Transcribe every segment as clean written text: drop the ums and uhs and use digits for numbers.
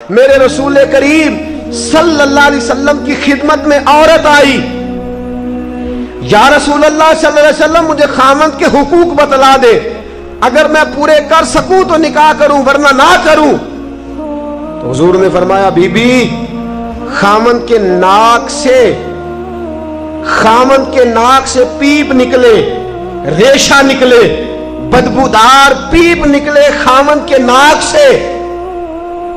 میرے رسول کریم صلی اللہ علیہ وسلم کی خدمت میں عورت آئی، یا رسول اللہ صلی اللہ علیہ وسلم مجھے خامند کے حقوق بتلا دے، اگر میں پورے کر سکوں تو نکاح کروں ورنہ نہ کروں۔ تو حضور نے فرمایا بی بی خامند کے ناک سے پیپ نکلے، ریشہ نکلے، بدبودار پیپ نکلے خامند کے ناک سے،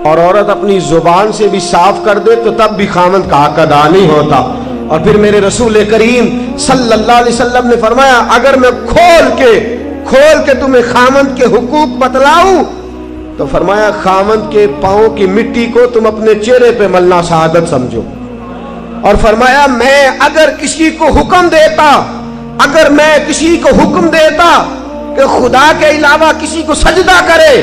اور عورت اپنی زبان سے بھی صاف کر دے تو تب بھی خامند کا حق ادا نہیں ہوتا۔ اور پھر میرے رسول کریم صلی اللہ علیہ وسلم نے فرمایا اگر میں کھول کے تمہیں خامند کے حقوق بتلاؤں تو فرمایا خامند کے پاؤں کی مٹی کو تم اپنے چہرے پہ ملنا شہادت سمجھو۔ اور فرمایا میں اگر کسی کو حکم دیتا کہ خدا کے علاوہ کسی کو سجدہ کرے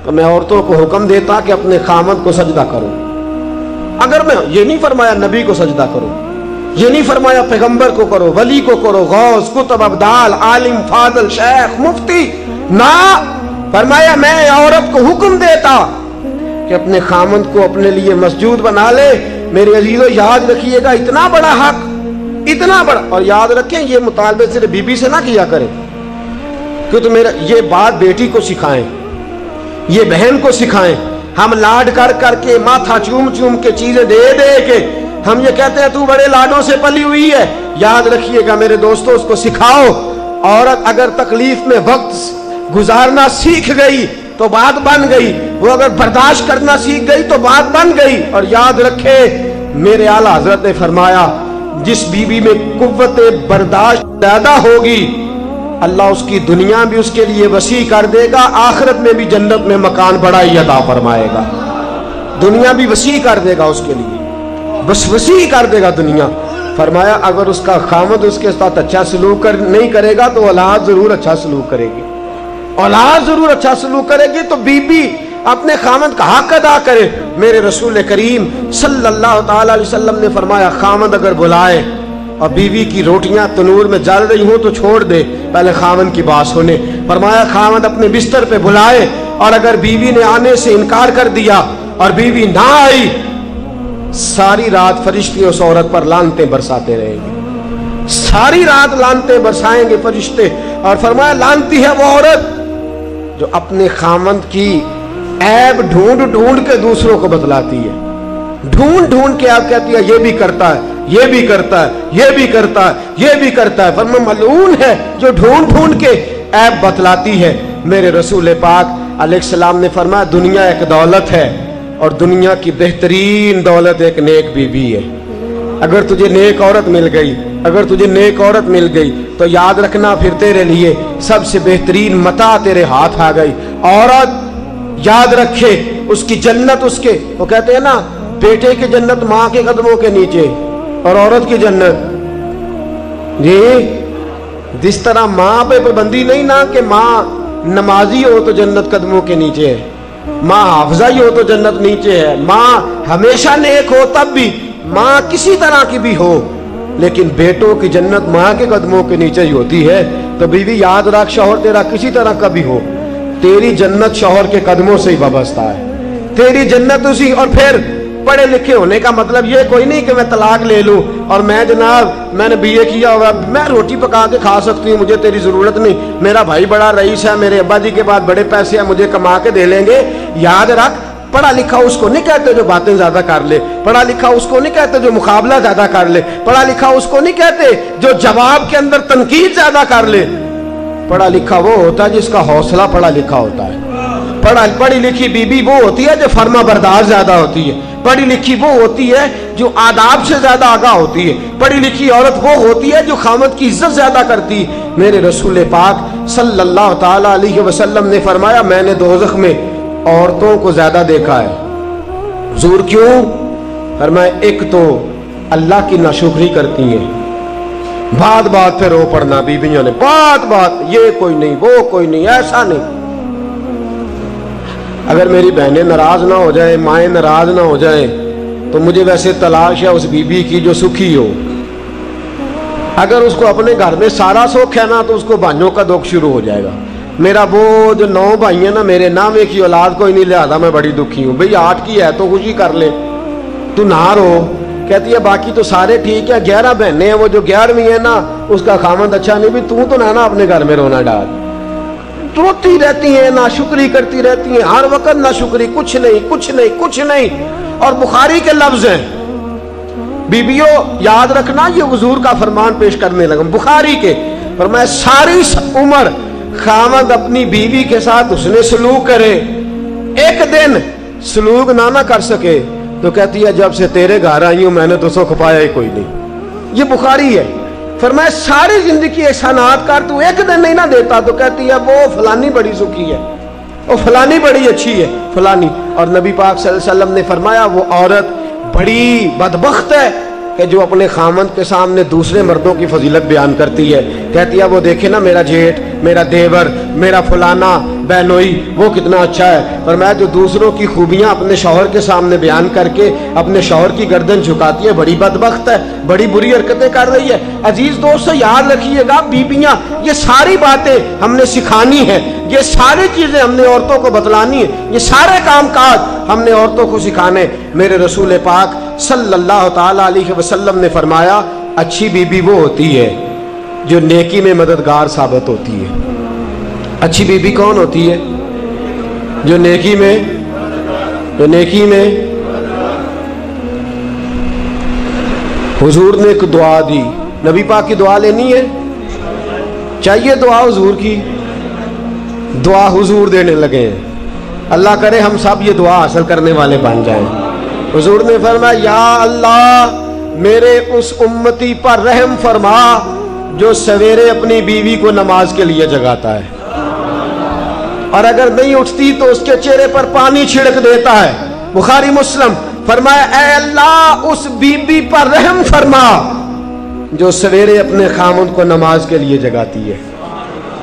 تو میں عورتوں کو حکم دیتا کہ اپنے خامند کو سجدہ کرو۔ اگر میں یہ نہیں فرمایا نبی کو سجدہ کرو، یہ نہیں فرمایا پیغمبر کو کرو، ولی کو کرو، غوث، کتب، ابدال، عالم، فاضل، شیخ، مفتی، نہ فرمایا میں عورت کو حکم دیتا کہ اپنے خامند کو اپنے لیے مسجود بنا لے۔ میرے عزیزو یاد رکھیے گا اتنا بڑا حق، اتنا بڑا، اور یاد رکھیں یہ مطالبے صرف بی بی سے نہ کیا کرے، کہ تو میرا یہ بات بیٹی کو سکھائیں، یہ بہن کو سکھائیں۔ ہم لاڈ کر کے ماتھا چوم کے چیزیں دے کے ہم یہ کہتے ہیں تو بڑے لاڈوں سے پلی ہوئی ہے۔ یاد رکھیے گا میرے دوستو اس کو سکھاؤ۔ عورت اگر تکلیف میں وقت گزارنا سیکھ گئی تو بات بن گئی، وہ اگر برداشت کرنا سیکھ گئی تو بات بن گئی۔ اور یاد رکھے میرے اعلیٰ حضرت نے فرمایا جس بیوی میں قوت برداشت زیادہ ہوگی اللہ اس کی دنیا بھی اس کے لیے وسیع کر دے گا، آخرت میں بھی جنت میں مکان بڑا ہی عطا فرمائے گا۔ دنیا بھی وسیع کر دے گا اس کے لیے، بس وسیع کر دے گا دنیا۔ فرمایا اگر اس کا خامد اس کے ساتھ اچھا سلوک نہیں کرے گا تو اولاد ضرور اچھا سلوک کرے گی، اولاد ضرور اچھا سلوک کرے گی۔ تو بی بی اپنے خامد کا حق ادا کرے۔ میرے رسول کریم صلی اللہ تعالی علیہ وسلم نے فرمایا خامد اگر بلائے اور بیوی کی روٹیاں تنور میں جل رہی ہوں تو چھوڑ دے، پہلے خاوند کی بات سنے۔ فرمایا خاوند اپنے بستر پہ بلائے اور اگر بیوی نے آنے سے انکار کر دیا اور بیوی نہ آئی، ساری رات فرشتے اس عورت پر لعنتیں برساتے رہیں گے، ساری رات لعنتیں برسائیں گے فرشتے۔ اور فرمایا لعنتی ہے وہ عورت جو اپنے خاوند کی عیب ڈھونڈ کے دوسروں کو بتلاتی ہے، ڈھونڈ کے آپ کہتی ہے یہ بھی کرتا ہے، یہ بھی کرتا ہے، یہ بھی کرتا ہے، یہ بھی کرتا ہے۔ فرمایا ملعون ہے جو ڈھونڈ کے عیب بتلاتی ہے۔ میرے رسول پاک علیہ السلام نے فرمایا دنیا ایک دولت ہے اور دنیا کی بہترین دولت ایک نیک بیوی ہے۔ اگر تجھے نیک عورت مل گئی تو یاد رکھنا پھر تیرے لیے سب سے بہترین متاع تیرے ہاتھ آ گئی۔ عورت یاد رکھے اس کی جنت اس کے، وہ کہتے ہیں نا بیٹے کی جنت ماں کے قدموں کے نیچے، اور عورت کی جنت جی جس طرح ماں پہ پابندی نہیں نا کہ ماں نمازی ہو تو جنت قدموں کے نیچے ہے، ماں حافظہ ہی ہو تو جنت نیچے ہے، ماں ہمیشہ نیک ہو تب بھی، ماں کسی طرح کی بھی ہو لیکن بیٹوں کی جنت ماں کے قدموں کے نیچے ہی ہوتی ہے۔ تو بیوی یاد رکھ شوہر تیرا کسی طرح کا بھی ہو، تیری جنت شوہر کے قدموں سے ہی وابستہ ہے، تیری جنت اسی۔ اور پھر پڑھے لکھے ہونے کا مطلب یہ کوئی نہیں کہ میں طلاق لے لوں اور میں جناب میں نے BA کیا ہوا میں روٹی پکا کے کھا سکتی ہوں، مجھے تیری ضرورت نہیں، میرا بھائی بڑا رئیس ہے، میرے ابا جی کے بعد بڑے پیسے ہیں، مجھے کما کے دے لیں گے۔ یاد رکھ پڑھا لکھا اس کو نہیں کہتے جو باتیں زیادہ کر لے، پڑھا لکھا اس کو نہیں کہتے جو مقابلہ زیادہ کر لے، پڑھا لکھا اس کو نہیں کہتے جو جواب کے اندر تنقید زیادہ کر لے۔ پڑھا لکھا وہ ہوتا ہے جس کا حوصلہ پڑھا لکھا ہوتا ہے۔ پڑھی لکھی بیوی وہ ہوتی ہے جو فرما بردار زیادہ ہوتی ہے، پڑھی لکھی وہ ہوتی ہے جو آداب سے زیادہ آگاہ ہوتی ہے، پڑھی لکھی عورت وہ ہوتی ہے جو خامد کی عزت زیادہ کرتی ہے۔ میرے رسول پاک صلی اللہ تعالی علیہ وسلم نے فرمایا میں نے دوزخ میں عورتوں کو زیادہ دیکھا ہے۔ حضور کیوں؟ فرمایا ایک تو اللہ کی ناشکری کرتی ہیں، بات پہ رو پڑنا بیویوں نے، بات یہ کوئی نہیں وہ کوئی نہیں ایسا نہیں۔ اگر میری بہنیں ناراض نہ ہو جائیں، مائیں ناراض نہ ہو جائیں تو مجھے ویسے تلاش ہے اس بیوی کی جو سکھی ہو۔ اگر اس کو اپنے گھر میں سارا سکھ ہے نا تو اس کو بھائیوں کا دکھ شروع ہو جائے گا۔ میرا وہ جو 9 بھائی ہیں نا میرے نام ایک ہی اولاد کوئی نہیں، لہذا میں بڑی دکھی ہوں۔ بھئی 8 کی ہے تو خوشی کر لے، تو نہ رو۔ کہتی ہے باقی تو سارے ٹھیک ہے، 11 بہنیں ہیں، وہ جو 11ویں ہے نا اس کا خامند اچھا نہیں، بھی تو نہ اپنے گھر میں رونا ڈال۔ روتی رہتی ہیں، ناشکری کرتی رہتی ہیں، ہر وقت ناشکری، کچھ نہیں کچھ نہیں کچھ نہیں۔ اور بخاری کے لفظ ہیں، بیبیوں یاد رکھنا، یہ حضور کا فرمان پیش کرنے لگا بخاری کے، فرمایا ساری عمر خامند اپنی بیوی کے ساتھ اس نے سلوک کرے، ایک دن سلوک نہ کر سکے تو کہتی ہے جب سے تیرے گھر آئی ہوں میں نے تو سکھ پایا ہی کوئی نہیں۔ یہ بخاری ہے۔ فرمایا ساری زندگی احسانات کر، تو ایک دن نہیں نہ دیتا تو کہتی ہے وہ فلانی بڑی سکھی ہے، وہ فلانی بڑی اچھی ہے فلانی۔ اور نبی پاک صلی اللہ علیہ وسلم نے فرمایا وہ عورت بڑی بدبخت ہے کہ جو اپنے خامند کے سامنے دوسرے مردوں کی فضیلت بیان کرتی ہے، کہتی ہے وہ دیکھے نا میرا جیٹ، میرا دیور، میرا فلانا بہنوئی وہ کتنا اچھا ہے۔ فرمایا جو دوسروں کی خوبیاں اپنے شوہر کے سامنے بیان کر کے اپنے شوہر کی گردن جھکاتی ہے بڑی بدبخت ہے، بڑی بری حرکتیں کر رہی ہے۔ عزیز دوستو یاد رکھیے گا بیبیاں، یہ ساری باتیں ہم نے سکھانی ہے، یہ ساری چیزیں ہم نے عورتوں کو بتلانی ہے، یہ سارے کام کاج ہم نے عورتوں کو سکھانے۔ میرے رسول پاک صلی اللہ تعالی علیہ وسلم نے فرمایا اچھی بیوی وہ ہوتی ہے جو نیکی میں مددگار ثابت ہوتی ہے۔ اچھی بیوی کون ہوتی ہے؟ جو نیکی میں حضور نے ایک دعا دی، نبی پاک کی دعا لینی ہے، چاہیے دعا حضور کی، دعا حضور دینے لگے ہیں۔ اللہ کرے ہم سب یہ دعا حاصل کرنے والے بن جائیں۔ حضور نے فرمایا یا اللہ میرے اس امتی پر رحم فرما جو سویرے اپنی بیوی کو نماز کے لیے جگاتا ہے، اور اگر نہیں اٹھتی تو اس کے چہرے پر پانی چھڑک دیتا ہے۔ بخاری مسلم۔ فرمایا اے اللہ اس بیوی پر رحم فرما جو سویرے اپنے خامند کو نماز کے لیے جگاتی ہے،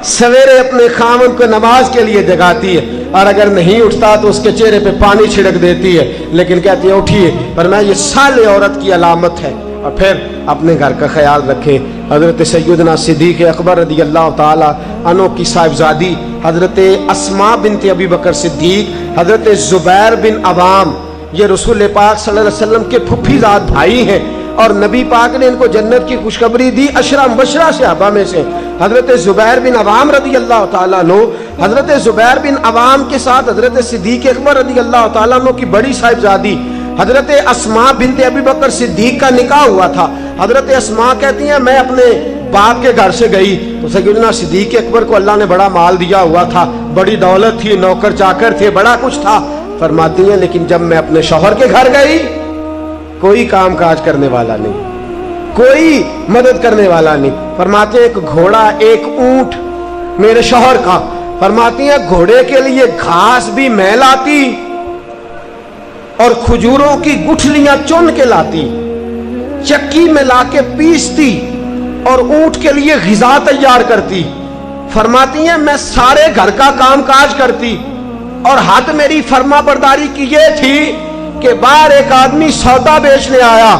سویرے اپنے خامند کو نماز کے لیے جگاتی ہے، اور اگر نہیں اٹھتا تو اس کے چہرے پہ پانی چھڑک دیتی ہے لیکن کہتی ہے اٹھیے۔ فرمایا یہ صالح عورت کی علامت ہے۔ اور پھر اپنے گھر کا خیال رکھیں۔ حضرت سیدنا صدیق اکبر رضی اللہ تعالی عنہ کی صاحبزادی حضرت اسماء بنت ابی بکر صدیق، حضرت زبیر بن عوام، یہ رسول پاک صلی اللہ علیہ وسلم کے پھپھی زاد بھائی ہیں، اور نبی پاک نے ان کو جنت کی خوشخبری دی 10 مبشرہ صحابہ میں سے۔ حضرت زبیر بن عوام رضی اللہ تعالیٰ عنہ، حضرت زبیر بن عوام کے ساتھ حضرت صدیق اکبر رضی اللہ تعالیٰ عنہ کی بڑی صاحبزادی حضرت اسماء بنت ابی بکر صدیق کا نکاح ہوا تھا۔ حضرت اسماء کہتی ہیں میں اپنے باپ کے گھر سے گئی تو سیدنا صدیق اکبر کو اللہ نے بڑا مال دیا ہوا تھا، بڑی دولت تھی، نوکر چاکر تھے، بڑا کچھ تھا۔ فرماتی ہیں لیکن جب میں اپنے شوہر کے گھر گئی کوئی کام کاج کرنے والا نہیں، کوئی مدد کرنے والا نہیں۔ فرماتے ہیں ایک گھوڑا ایک اونٹ میرے شوہر کا، فرماتی ہیں گھوڑے کے لیے گھاس بھی میں لاتی اور کھجوروں کی گٹھلیاں چن کے لاتی، چکی میں لا کے پیستی اور اونٹ کے لیے غذا تیار کرتی۔ فرماتی ہیں میں سارے گھر کا کام کاج کرتی، اور حد میری فرما برداری کی یہ تھی کہ باہر ایک آدمی سودا بیچنے آیا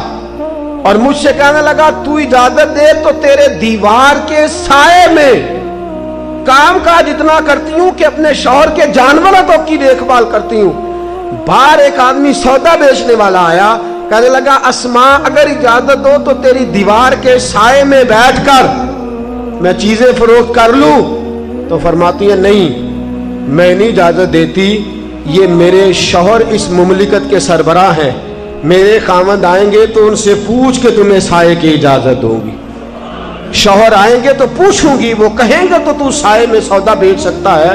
اور مجھ سے کہنے لگا تو اجازت دے تو تیرے دیوار کے سائے میں کام کاج اتنا کرتی ہوں کہ اپنے شوہر کے جانوروں کی دیکھ بھال کرتی ہوں۔ باہر ایک آدمی سودا بیچنے والا آیا، کہنے لگا اسماء اگر اجازت دو تو تیری دیوار کے سائے میں بیٹھ کر میں چیزیں فروخت کر لوں۔ تو فرماتی ہے نہیں میں نہیں اجازت دیتی، یہ میرے شوہر اس مملکت کے سربراہ ہیں، میرے خامند آئیں گے تو ان سے پوچھ کے تمہیں سائے کی اجازت دوں گی، شوہر آئیں گے تو پوچھوں گی، وہ کہیں گے تو تو سائے میں سودا بیچ سکتا ہے۔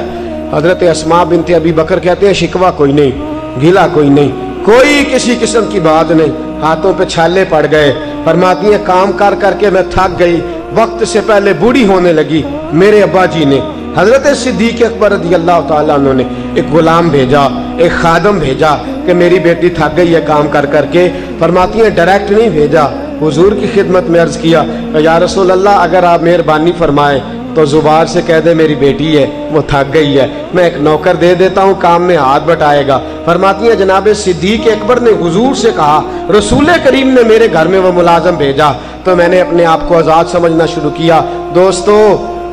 حضرت اسماء بنت ابی بکر کہتے ہیں شکوہ کوئی نہیں، گھلا کوئی نہیں، کوئی کسی قسم کی بات نہیں، ہاتھوں پہ چھالے پڑ گئے۔ فرماتی ہیں کام کر کر کے میں تھک گئی، وقت سے پہلے بوڑھی ہونے لگی۔ میرے ابا جی نے حضرت صدیق اکبر رضی اللہ تعالیٰ عنہ نے ایک غلام بھیجا، ایک خادم بھیجا کہ میری بیٹی تھک گئی ہے کام کر کر کے۔ فرماتی ہیں ڈائریکٹ نہیں بھیجا، حضور کی خدمت میں عرض کیا یا رسول اللہ اگر آپ مہربانی فرمائیں تو زبار سے کہہ دے میری بیٹی ہے وہ تھک گئی ہے، میں ایک نوکر دے دیتا ہوں کام میں ہاتھ بٹائے گا۔ فرماتی ہیں جناب صدیق اکبر نے حضور سے کہا رسول کریم نے میرے گھر میں وہ ملازم بھیجا تو میں نے اپنے آپ کو آزاد سمجھنا شروع کیا۔ دوستو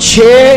6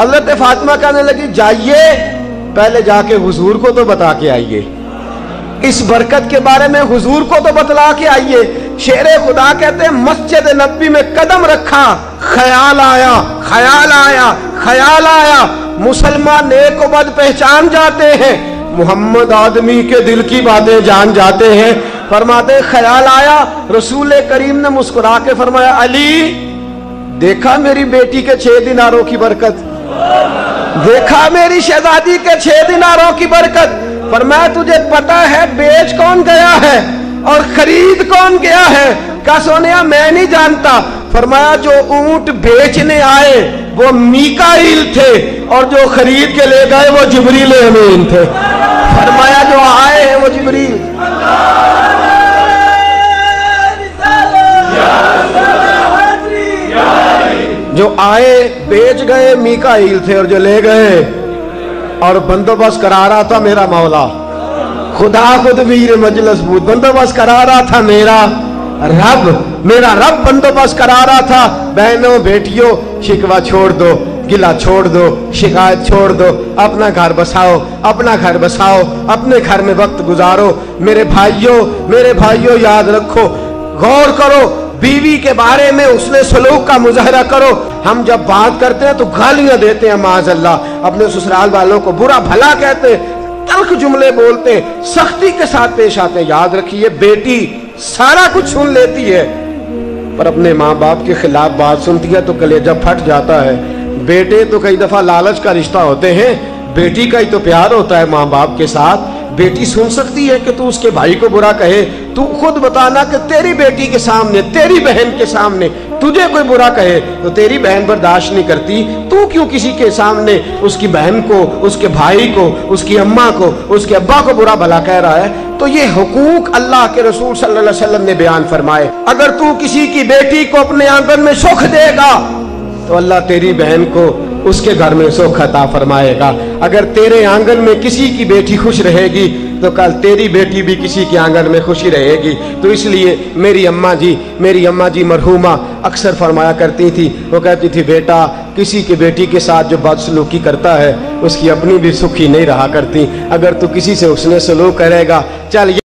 حضرت فاطمہ کہنے لگی جائیے پہلے جا کے حضور کو تو بتا کے آئیے، اس برکت کے بارے میں حضور کو تو بتلا کے آئیے۔ شیر خدا کہتے ہیں مسجد نبوی میں قدم رکھا، خیال آیا خیال آیا خیال آیا، مسلمان نیک و بد پہچان جاتے ہیں، محمد آدمی کے دل کی باتیں جان جاتے ہیں۔ فرماتے خیال آیا، رسول کریم نے مسکرا کے فرمایا علی دیکھا میری بیٹی کے 6 دیناروں کی برکت، دیکھا میری شہزادی کے 6 دیناروں کی برکت۔ فرمایا تجھے پتا ہے بیچ کون گیا ہے اور خرید کون گیا ہے؟ کہا سونیا میں نہیں جانتا۔ فرمایا جو اونٹ بیچنے آئے وہ میکائیل تھے اور جو خرید کے لے گئے وہ جبریل امین تھے۔ فرمایا جو آئے ہیں وہ جبریل، جو آئے بیچ گئے میکائیل تھے اور جو لے گئے اور بندوبست کرا رہا تھا میرا مولا خدا خود ویر مجلس بود، بندوبست کرا رہا تھا میرا رب بندوبست کرا رہا تھا۔ بہنوں بیٹیوں شکوہ چھوڑ دو، گلہ چھوڑ دو، شکایت چھوڑ دو، اپنا گھر بساؤ، اپنا گھر بساؤ، اپنے گھر میں وقت گزارو۔ میرے بھائیوں یاد رکھو، غور کرو، بیوی کے بارے میں اس نے سلوک کا مظاہرہ کرو۔ ہم جب بات کرتے ہیں تو گالیاں دیتے ہیں معاذ اللہ، اپنے سسرال والوں کو برا بھلا کہتے ہیں، تلخ جملے بولتے ہیں، سختی کے ساتھ پیش آتے ہیں۔ یاد رکھیے بیٹی سارا کچھ سن لیتی ہے پر اپنے ماں باپ کے خلاف بات سنتی ہے تو کلیجہ پھٹ جاتا ہے۔ بیٹے تو کئی دفعہ لالچ کا رشتہ ہوتے ہیں، بیٹی کا ہی تو پیار ہوتا ہے ماں باپ کے ساتھ۔ بیٹی سن سکتی ہے کہ تو اس کے بھائی کو برا کہے، تو خود بتانا کہ تیری بیٹی کے سامنے، تیری بہن کے سامنے تجھے کوئی برا کہے تو تیری بہن برداشت نہیں کرتی، تو کیوں کسی کے سامنے اس کی بہن کو، اس کے بھائی کو، اس کی اماں کو، اس کے ابا کو برا بھلا کہہ رہا ہے؟ تو یہ حقوق اللہ کے رسول صلی اللہ علیہ وسلم نے بیان فرمائے۔ اگر تو کسی کی بیٹی کو اپنے آنگن میں سکھ دے گا تو اللہ تیری بہن کو اس کے گھر میں سکھ عطا فرمائے گا۔ اگر تیرے آنگن میں کسی کی بیٹی خوش رہے گی تو کل تیری بیٹی بھی کسی کے آنگن میں خوشی رہے گی۔ تو اس لیے میری اماں جی مرحومہ اکثر فرمایا کرتی تھی، وہ کہتی تھی بیٹا کسی کی بیٹی کے ساتھ جو بدسلوکی کرتا ہے اس کی اپنی بھی سکھی نہیں رہا کرتی، اگر تو کسی سے حسن سلوک کرے گا چل